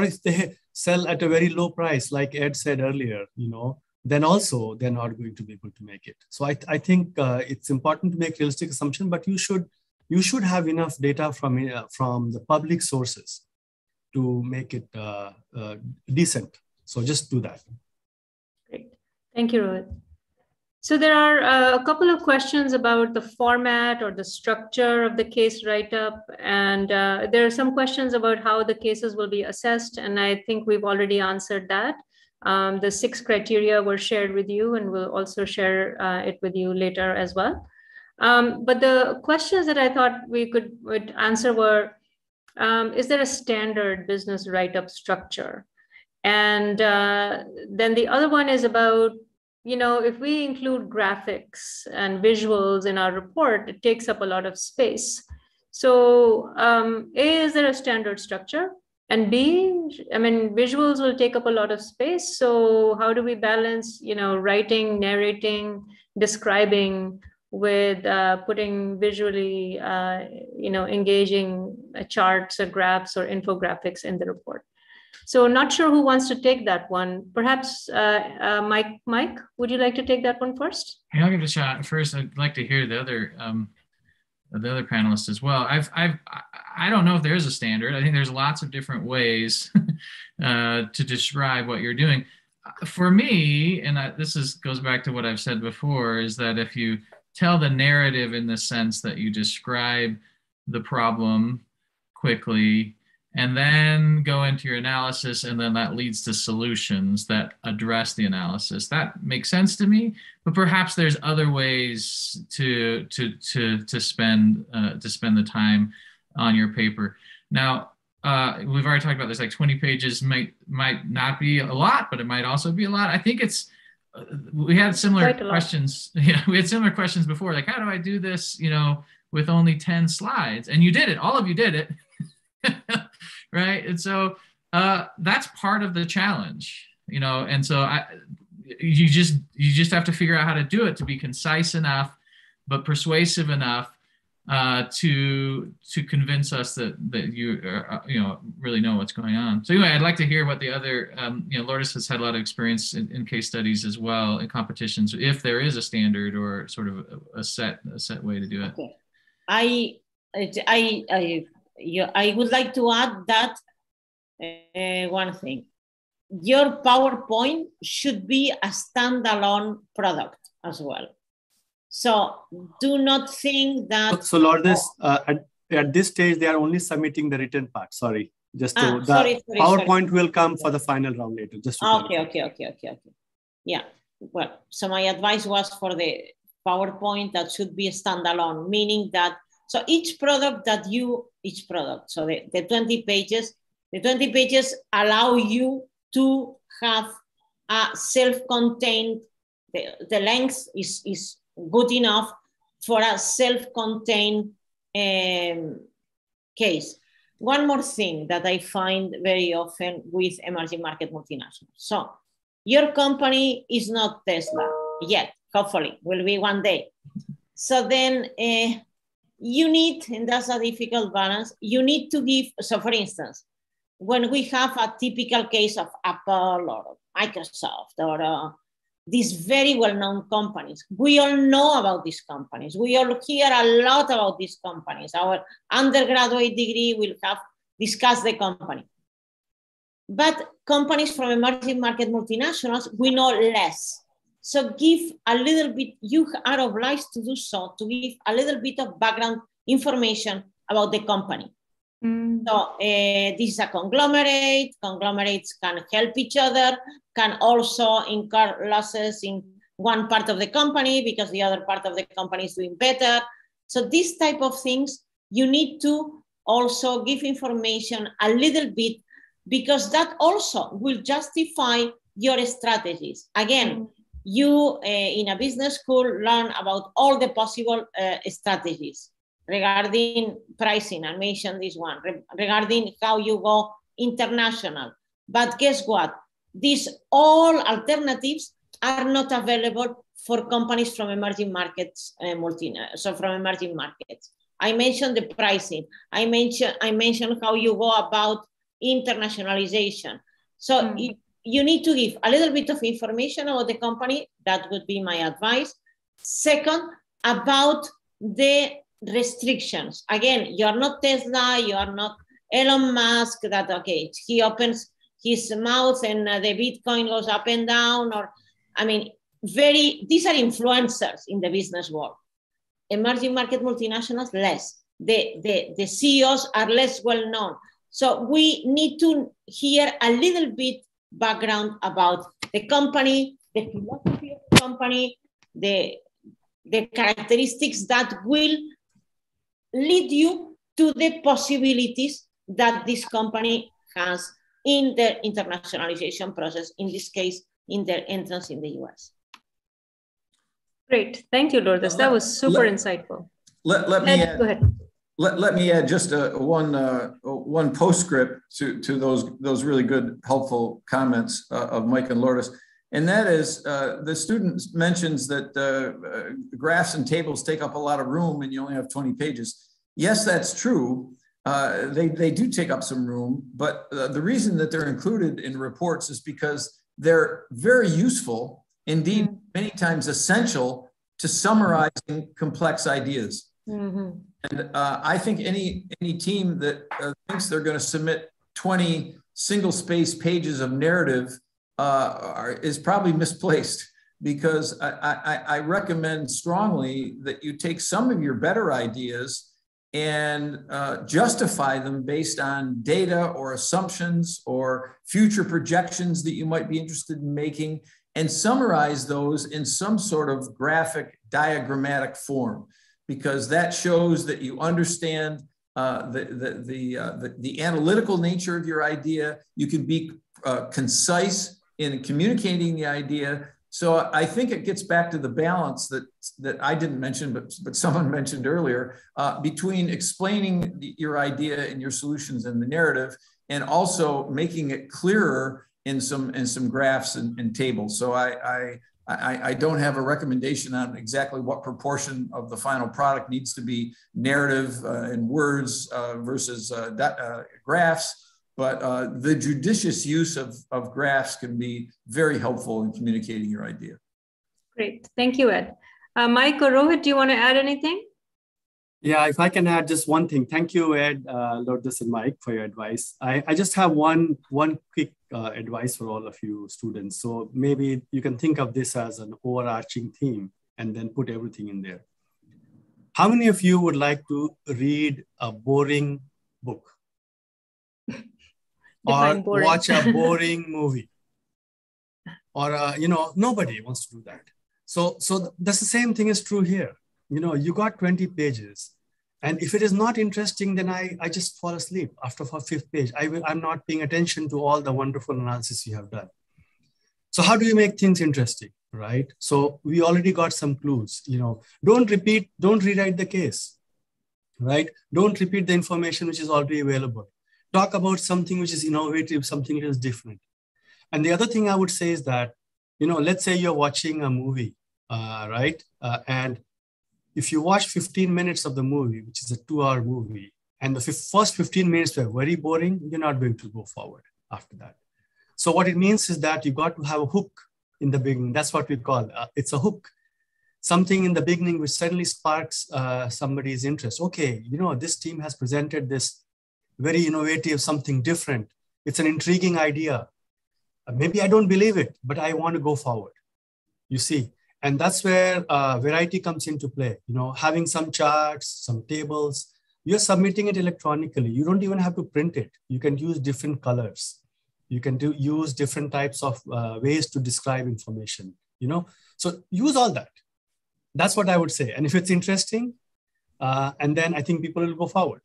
Speaker 2: if they sell at a very low price, like Ed said earlier, you know, then also they're not going to be able to make it. So I think it's important to make realistic assumption, but you should have enough data from the public sources to make it decent. So just do that.
Speaker 6: Great, thank you, Rohit. So there are a couple of questions about the format or the structure of the case write-up. And there are some questions about how the cases will be assessed. And I think we've already answered that. The 6 criteria were shared with you, and we'll also share it with you later as well. But the questions that I thought we would answer were, is there a standard business write-up structure? And then the other one is about, you know, if we include graphics and visuals in our report, it takes up a lot of space. So A, is there a standard structure? And B, I mean, visuals will take up a lot of space. So how do we balance, you know, writing, narrating, describing with putting visually, you know, engaging charts or graphs or infographics in the report? So not sure who wants to take that one. Perhaps Mike, would you like to take that one first?
Speaker 5: Yeah, I'll give it a shot. First, I'd like to hear the other panelists as well. I don't know if there is a standard. I think there's lots of different ways to describe what you're doing. For me, and this goes back to what I've said before, is that if you tell the narrative in the sense that you describe the problem quickly, and then go into your analysis, and then that leads to solutions that address the analysis. That makes sense to me, but perhaps there's other ways to spend the time on your paper. Now, we've already talked about this, like 20 pages might not be a lot, but it might also be a lot. I think we had similar questions. Yeah, we had similar questions before, like, how do I do this, you know, with only 10 slides? And you did it, all of you did it. Right. And so that's part of the challenge, you know, and so you just have to figure out how to do it, to be concise enough, but persuasive enough to convince us that you you know, really know what's going on. So anyway, I'd like to hear what the other, you know, Lourdes has had a lot of experience in case studies as well, in competitions, if there is a standard or sort of a set way to do it.
Speaker 4: Okay. I would like to add that one thing. Your PowerPoint should be a standalone product as well. So do not think that... So
Speaker 2: Lourdes, at this stage, they are only submitting the written part. Sorry. Just to, PowerPoint will come for the final round later. Just
Speaker 4: okay. Yeah. Well, so my advice was for the PowerPoint that should be standalone, meaning that so each product, so the 20 pages allow you to have a self-contained, the length is good enough for a self-contained case. One more thing that I find very often with emerging market multinationals. So your company is not Tesla yet, hopefully will be one day. So then you need, and that's a difficult balance, you need to give, so for instance, when we have a typical case of Apple or Microsoft or these very well-known companies, we all know about these companies. We all hear a lot about these companies. Our undergraduate degree will have discussed the company. But companies from emerging market multinationals, we know less. So give a little bit, you are obliged to do so, to give a little bit of background information about the company. So this is a conglomerate. Conglomerates can help each other, can also incur losses in one part of the company because the other part of the company is doing better. So this type of things, you need to also give information a little bit because that also will justify your strategies. Again, you in a business school learn about all the possible strategies regarding pricing. I mentioned this one, regarding how you go international. But guess what? These all alternatives are not available for companies from emerging markets, so from emerging markets. I mentioned the pricing. I mentioned how you go about internationalization. So you need to give a little bit of information about the company. That would be my advice. Second, about the restrictions. Again, you are not Tesla, you are not Elon Musk that, okay, he opens his mouth and the Bitcoin goes up and down, or, I mean, these are influencers in the business world. Emerging market multinationals, less. The CEOs are less well known. So we need to hear a little bit background about the company, the philosophy of the company, the characteristics that will lead you to the possibilities that this company has in their internationalization process, in this case, in their entrance in the US.
Speaker 6: Great. Thank you, Lourdes. That was super insightful.
Speaker 3: Let me add,
Speaker 6: go ahead.
Speaker 3: Let me add just one postscript to those really good, helpful comments of Mike and Lourdes. And that is, the student mentions that graphs and tables take up a lot of room and you only have 20 pages. Yes, that's true. They do take up some room, but the reason that they're included in reports is because they're very useful, indeed, many times essential to summarizing complex ideas. And I think any team that thinks they're going to submit 20 single-space pages of narrative is probably misplaced, because I recommend strongly that you take some of your better ideas and justify them based on data or assumptions or future projections that you might be interested in making, and summarize those in some sort of graphic diagrammatic form, because that shows that you understand the analytical nature of your idea. You can be concise in communicating the idea. So I think it gets back to the balance that I didn't mention, but someone mentioned earlier, between explaining your idea and your solutions in the narrative, and also making it clearer in some graphs and tables. So I don't have a recommendation on exactly what proportion of the final product needs to be narrative and words versus graphs. But the judicious use of graphs can be very helpful in communicating your idea. Great.
Speaker 6: Thank you, Ed. Mike or Rohit, do you want to add anything?
Speaker 2: Yeah, if I can add just one thing. Thank you, Ed, Lourdes and Mike, for your advice. I just have one quick advice for all of you students. So maybe you can think of this as an overarching theme and then put everything in there. How many of you would like to read a boring book? Or watch a boring movie? Or, nobody wants to do that. So that's the same thing is true here. You got 20 pages. And if it is not interesting, then I just fall asleep after the 5th page. I'm not paying attention to all the wonderful analysis you have done. So how do you make things interesting? right? So we already got some clues. Don't rewrite the case, right? Don't repeat the information which is already available. Talk about something which is innovative, something that is different. And the other thing I would say is that, let's say you're watching a movie, right? And if you watch 15 minutes of the movie, which is a 2-hour movie, and the first 15 minutes were very boring, you're not going to go forward after that. So what it means is that you got to have a hook in the beginning. That's what we call it's a hook. Something in the beginning which suddenly sparks somebody's interest. Okay, this team has presented this very innovative, something different. It's an intriguing idea. Maybe I don't believe it, but I want to go forward, you see. And that's where variety comes into play. Having some charts, some tables, you're submitting it electronically. You don't even have to print it. You can use different colors. You can use different types of ways to describe information, So use all that. That's what I would say. And if it's interesting, and then I think people will go forward.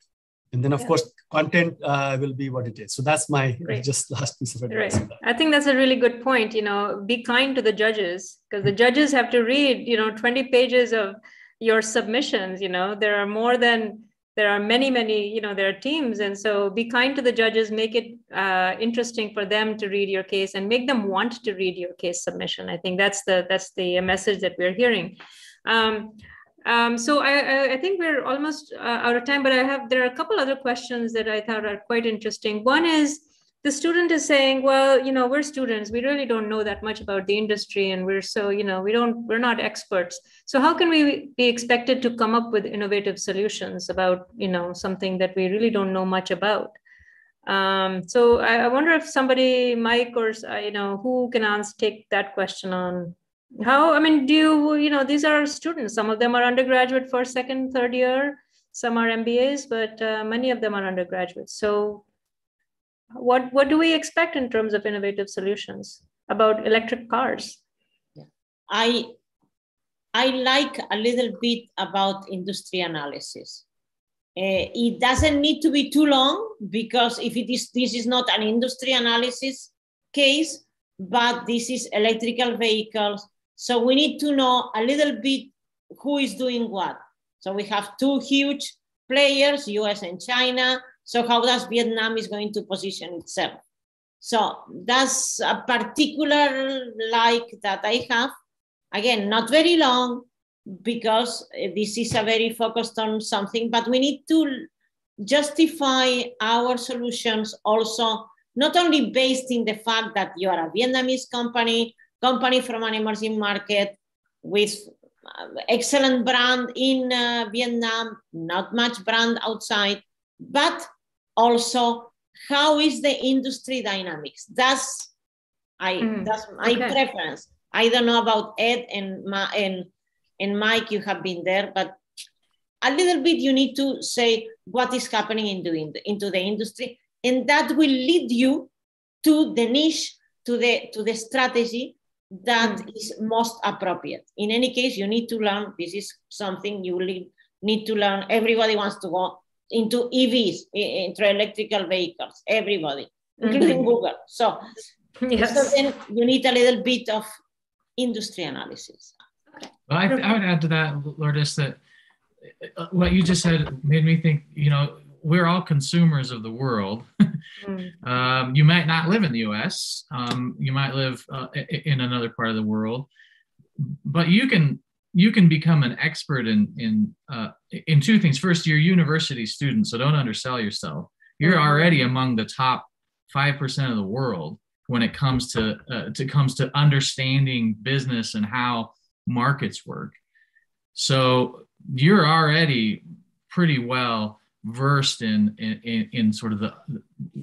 Speaker 2: And then, of course, content will be what it is. So that's my just last piece of advice.
Speaker 6: Right. I think that's a really good point. Be kind to the judges, because the judges have to read, 20 pages of your submissions. There are many, there are teams. And so be kind to the judges, make it interesting for them to read your case and make them want to read your case submission. I think that's the message that we're hearing. So I think we're almost out of time, but there are a couple other questions that I thought are quite interesting. One is, the student is saying, well, we're students, we really don't know that much about the industry, and we're not experts. So how can we be expected to come up with innovative solutions about, something that we really don't know much about? So I wonder if somebody, Mike or, who can take that question on. These are students. Some of them are undergraduate, first, second, third year. Some are MBAs, but many of them are undergraduates. So what do we expect in terms of innovative solutions about electric cars?
Speaker 4: I like a little bit about industry analysis. It doesn't need to be too long, because this is not an industry analysis case, but this is electrical vehicles. So we need to know a little bit who is doing what. So we have two huge players, US and China. So how does Vietnam is going to position itself? So that's a particular like that I have. Again, not very long, because this is a very focused on something, but we need to justify our solutions also, not only based in the fact that you are a Vietnamese company from an emerging market with excellent brand in Vietnam, not much brand outside, but also how is the industry dynamics? That's my preference. I don't know about Ed and Mike, you have been there, but a little bit you need to say what is happening into the industry, and that will lead you to the niche, to the strategy that is most appropriate. In any case, you need to learn. This is something you will need to learn. Everybody wants to go into EVs, into electrical vehicles, everybody, including Google. So,
Speaker 6: yes.
Speaker 4: So then you need a little bit of industry analysis.
Speaker 5: Well, I would add to that, Lourdes, that what you just said made me think, we're all consumers of the world. You might not live in the US. You might live in another part of the world, but you can become an expert in two things. First, you're a university student, so don't undersell yourself. You're already among the top 5% of the world when it comes to understanding business and how markets work. So you're already pretty well versed in sort of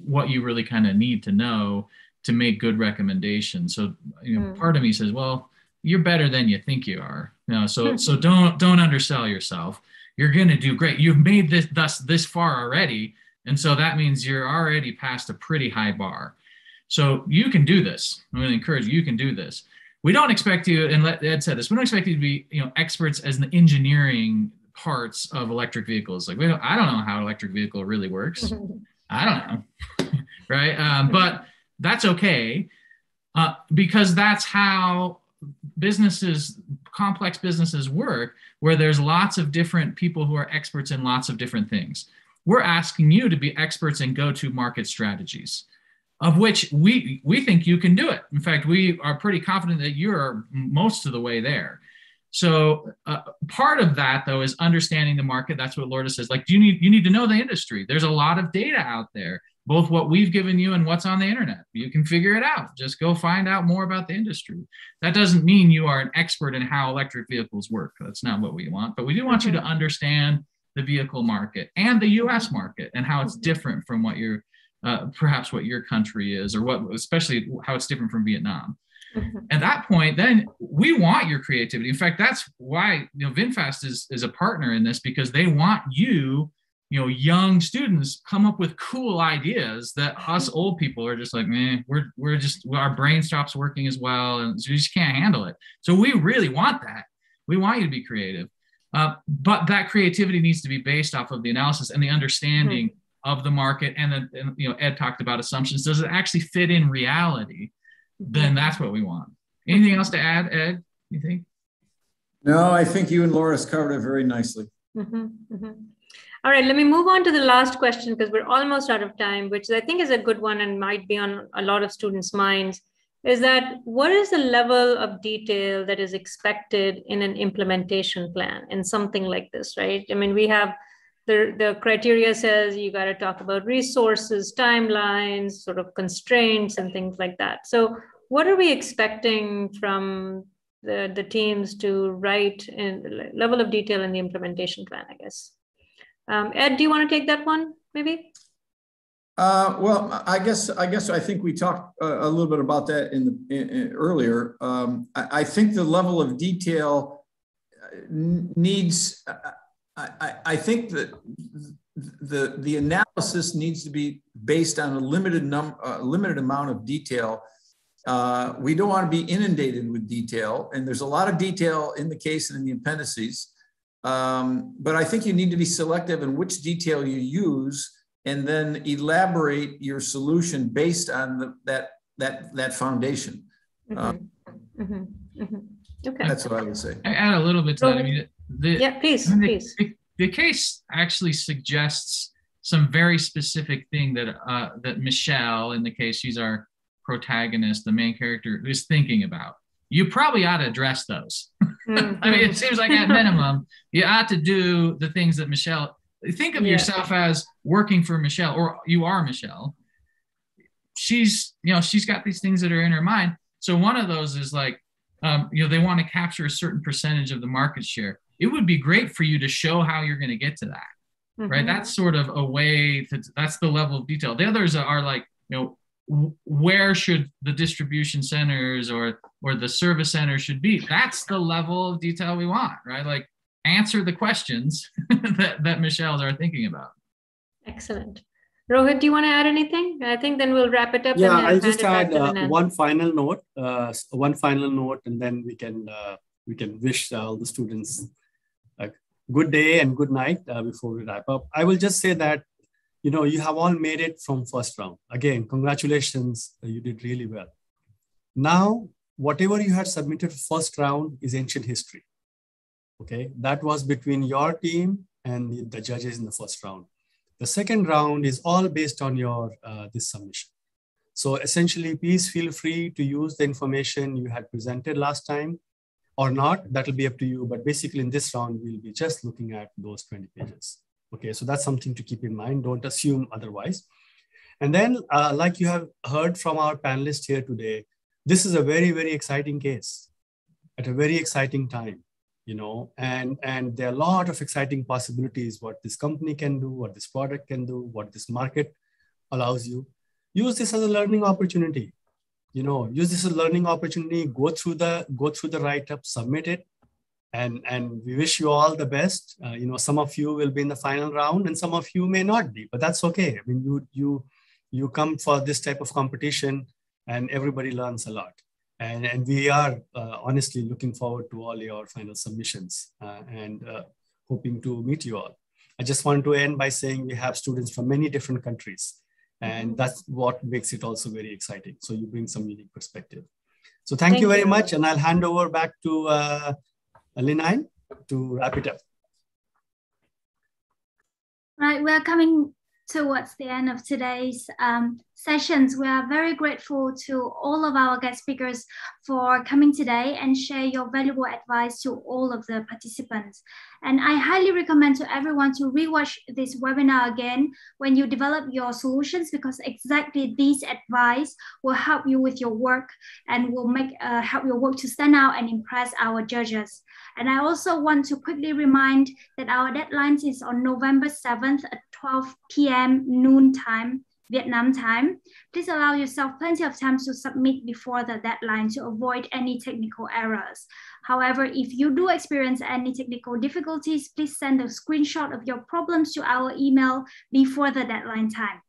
Speaker 5: what you really kind of need to know to make good recommendations. So part of me says, well, you're better than you think you are. So don't undersell yourself. You're going to do great. You've made this far already, and so that means you're already past a pretty high bar. So you can do this. I'm going to encourage you can do this. We don't expect you, and Ed said this, we don't expect you to be experts as the engineering parts of electric vehicles. Like I don't know how an electric vehicle really works. I don't know, right? But that's okay, because that's how businesses, complex businesses work, where there's lots of different people who are experts in lots of different things. We're asking you to be experts in go-to-market strategies, of which we think you can do it. In fact, we are pretty confident that you're most of the way there. So part of that, though, is understanding the market. That's what Lourdes says. Like, you need to know the industry. There's a lot of data out there, both what we've given you and what's on the internet. You can figure it out. Just go find out more about the industry. That doesn't mean you are an expert in how electric vehicles work. That's not what we want. But we do want you to understand the vehicle market and the U.S. market and how it's different from what your perhaps what your country is, or especially how it's different from Vietnam. At that point, then we want your creativity. In fact, that's why VinFast is a partner in this, because they want you, young students, come up with cool ideas that us old people are just like, man, our brain stops working as well, and we just can't handle it. So we really want that. We want you to be creative, but that creativity needs to be based off of the analysis and the understanding of the market. And then, Ed talked about assumptions. Does it actually fit in reality? Then that's what we want. Anything else to add, Ed, you think?
Speaker 3: No, I think you and Lourdes covered it very nicely.
Speaker 6: All right, let me move on to the last question, because we're almost out of time, which I think is a good one and might be on a lot of students' minds, is that what is the level of detail that is expected in an implementation plan in something like this, right? I mean, we have the criteria says you got to talk about resources, timelines, sort of constraints and things like that. So what are we expecting from the teams to write in level of detail in the implementation plan, I guess? Ed, do you want to take that one, maybe?
Speaker 3: Well, I guess I think we talked a little bit about that earlier. I think the level of detail needs. I think that the analysis needs to be based on a limited amount of detail. We don't want to be inundated with detail, and there's a lot of detail in the case and in the appendices. But I think you need to be selective in which detail you use, and then elaborate your solution based on that foundation.
Speaker 6: Okay.
Speaker 3: That's what I would say.
Speaker 5: I add a little bit to that. I mean,
Speaker 6: please.
Speaker 5: The case actually suggests some very specific thing that Michelle, in the case, she's our protagonist, the main character, is thinking about. You probably ought to address those. I mean, it seems like at minimum, you ought to do the things that Michelle, think of yourself as working for Michelle, or you are Michelle. She's got these things that are in her mind. So one of those is like, they want to capture a certain percentage of the market share. It would be great for you to show how you're going to get to that, right? That's sort of a way that's the level of detail. The others are like, where should the distribution centers or the service center should be? That's the level of detail we want, right? Like, answer the questions that Michelle's are thinking about.
Speaker 6: Excellent. Rohit, do you want to add anything? I think then we'll wrap it up.
Speaker 2: Yeah, I'll just add one final note, and then we can wish all the students a good day and good night before we wrap up. I will just say that, you have all made it from first round. Again, congratulations, you did really well. Now, whatever you had submitted first round is ancient history. Okay, that was between your team and the judges in the first round. The second round is all based on your this submission. So essentially, please feel free to use the information you had presented last time or not. That will be up to you. But basically, in this round, we'll be just looking at those 20 pages. Okay, so that's something to keep in mind. Don't assume otherwise. And then, like you have heard from our panelists here today, this is a very, very exciting case at a very exciting time. And there are a lot of exciting possibilities, what this company can do, what this product can do, what this market allows you. Use this as a learning opportunity. Use this as a learning opportunity, go through the write-up, submit it, and we wish you all the best. Some of you will be in the final round and some of you may not be, but that's okay. I mean, you come for this type of competition and everybody learns a lot. And we are honestly looking forward to all your final submissions and hoping to meet you all. I just want to end by saying we have students from many different countries, and that's what makes it also very exciting. So you bring some unique perspective. So thank you very much. And I'll hand over back to Linh Anh to wrap it up.
Speaker 1: Right, we're coming towards the end of today's sessions. We are very grateful to all of our guest speakers for coming today and share your valuable advice to all of the participants. And I highly recommend to everyone to rewatch this webinar again when you develop your solutions, because exactly this advice will help you with your work and will make help your work to stand out and impress our judges. And I also want to quickly remind that our deadline is on November 7th at 12 p.m. noon time, Vietnam time. Please allow yourself plenty of time to submit before the deadline to avoid any technical errors. However, if you do experience any technical difficulties, please send a screenshot of your problems to our email before the deadline time.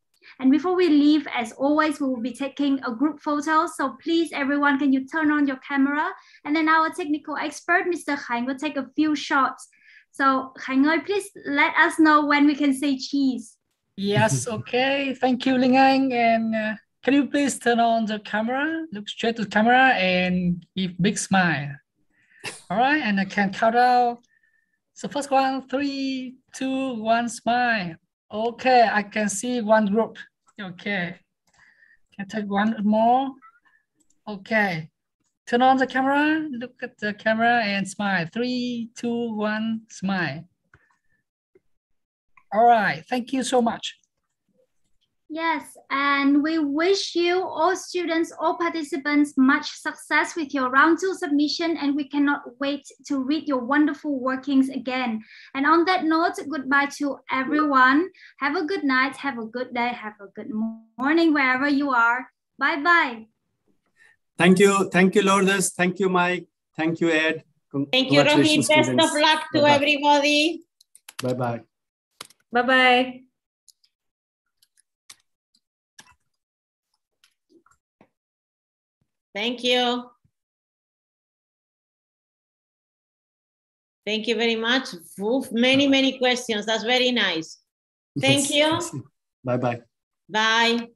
Speaker 1: And before we leave, as always, we will be taking a group photo. So please, everyone, can you turn on your camera? And then our technical expert, Mr. Khánh, will take a few shots. So Khánh ơi, please let us know when we can say cheese.
Speaker 7: Yes, okay. Thank you, Linh Anh. And can you please turn on the camera, look straight to the camera and give big smile. All right, and I can count out. So first one, 3, 2, 1, smile. Okay, I can see one group. Okay, can I take one more? Okay, turn on the camera, look at the camera and smile. 3, 2, 1, smile. All right, thank you so much.
Speaker 1: Yes, and we wish you, all students, all participants, much success with your round 2 submission, and we cannot wait to read your wonderful workings again. And on that note, goodbye to everyone. Have a good night, have a good day, have a good morning wherever you are. Bye-bye.
Speaker 2: Thank you, Lourdes. Thank you, Mike. Thank you, Ed.
Speaker 4: Thank you, Rohit. Best of luck to everybody.
Speaker 2: Bye-bye.
Speaker 6: Bye-bye.
Speaker 4: Thank you. Thank you very much. Many questions. That's very nice. Thank you.
Speaker 2: Bye-bye.
Speaker 4: Bye.